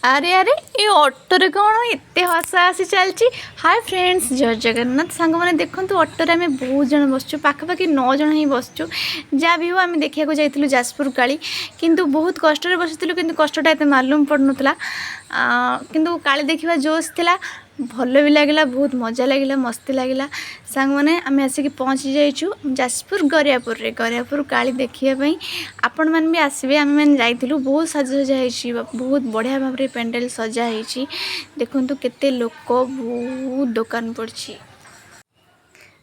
अरे अरे ये ऑटोरे कौन एत हसा हसी चलती। हाय फ्रेंड्स, जय जगन्नाथ। सांग मैंने देखो ऑटोरे आम बहुत जन बसचु, पाखापाखि 9 जन ही बसचु। जहाँ भी हो आम देखा जाइलु जाजपुर काली, किंतु बहुत कष्ट बसलु, कि कष्टा एत मालूम पड़नता। किंतु काली देखा जोश थिला, भल भी लगे, बहुत मजा लगे, मस्ती लगे। सांग मैंने आम आसिक पहुँची जाइचु जाजपुर गरियापुर रे। गरियापुर काली देखापी आपण मैंने भी आसबे। आम मैंने जाइलु, बहुत साजसजा हो, बहुत बढ़िया भाव में पेंडेल सजा हो। देखु केते लोक, बहुत दुकान पड़ी।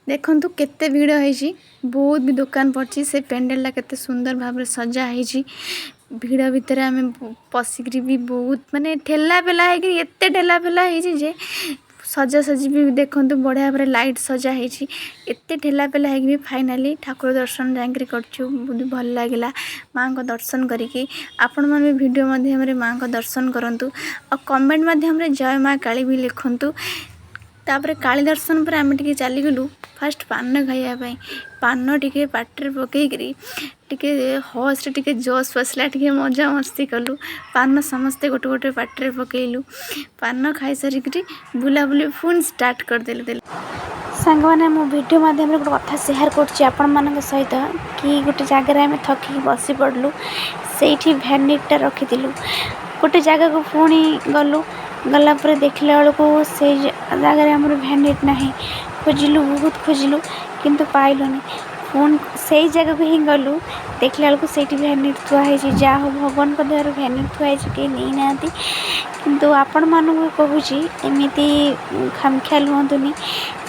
देखु केते भीड़ है, बहुत भी दुकान पड़ी। से पेंडेल केते सुंदर भाव में सजा हो। भीड़ भितर आम पशिक भी बहुत माने ठेला पेला है, एत ठेला पेला है सजा सजी भी देखु बढ़िया भाव लाइट सजा हो। एत ठेला पेला है भी फाइनाली ठाकुर दर्शन जाकि करछु। बहुत भल लगे माँ को दर्शन करके। आपण मैंने वीडियो माध्यम माँ को दर्शन करूँ और कमेंट माध्यम जय माँ काली भी लिखु। तापर काली दर्शन पर आम टे चलीगलु फास्ट पान खाइबापी। पान टे पाटे पकईकरी टे हस टे जोश पसला, टे मजा मस्ती कलु। पान समस्ते गोटे गोटे पाटे पकईलु। पान खाई सारिक बुलाबुली पुणी स्टार्ट करदेलु। सांग मैंने मो वीडियो माध्यम गोटे कथा सेयार कर सहित कि गोटे जगार आम थकी बसी पड़लु। से भैनिटा रखीलु गोटे जगह को पुणी गलु। गलापर देखला बेलू से जगार आम भैनिट ना, खोजिलु बहुत खोजिलु किंतु पाइलुनी। पुणी से जगह को ही गलु, देखला बेलू से भैनिट थुआई। जा हो भगवान को द्वारा भैनिट थुआई कहीं नहीं ना, किंतु आपण मानू कहूँ एमती खामख्याल हुंतुनी।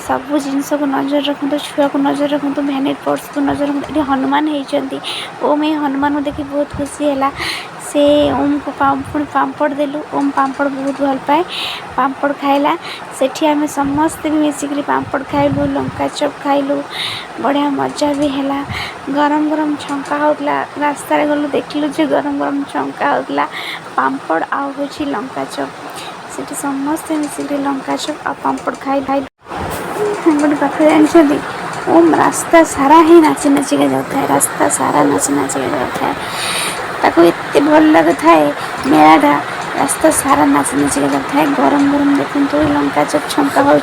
सबू जिनस को नजर रखु, छुआ को नजर रखु, भैनिट पर्स को नजर रखु। ये हनुमान होती। ओम ये हनुमान को देखी बहुत खुशी है। से ओम को पुणी पापड़ देलु। ओम पापड़ बहुत भल पाए, पापड़ खाइला। सेठी आम समस्ते भी मिसिक पापड़ खाइलु, लंका चप खाइलु, बढ़िया मजा भी है। गरम गरम छंका होता, रास्तार गलु देखलु जे गरम गरम छंका होता पापड़ आउ हूँ लंका चप। से समस्ते मिसिक लंका चप आ पापड़ खाई गोटे कथा जानते, ओम रास्ता सारा ही नाची नाचिका जाए। रास्ता सारा नाची नाचिका जाए, ताको एत भल लगे थाए मेलाटा। रास्ता सारा नाची नाचिका जाए। गरम गरम देखते लंका चप छंका हो।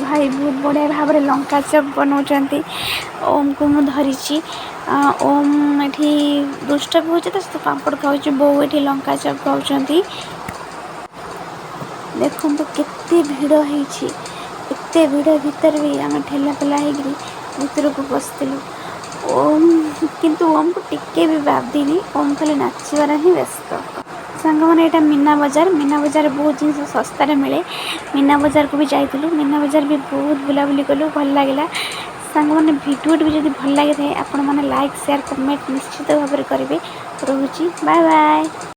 भाई बहुत बढ़िया भाव में लंका चप बनाऊँ। ओम को मुझे धरी। ओम ये दुष्ट भी हो तो पापड़ खाऊ। बो ये लंका चप खाऊँ। देखु केते भीड़ होती। एते भीड़ भीतर भी आम ठेला पेला भीतर को पशिलु। ओम किंतु ओम को टिके भी भावनी। ओम खाली नाचबार ही व्यस्त। सांग मैंने यहाँ मीना बजार, मीना बजार बहुत जिन सस्तार मिले। मीना बजार को भी जाइलु। मीना बजार भी बहुत बुलाबुली कलु, भल लगे। सांग मैंने वीडियो भी जब भल लगी था आपण मैंने लाइक शेयर कमेंट निश्चित भाव में करेंगे। रोची बाय बाय।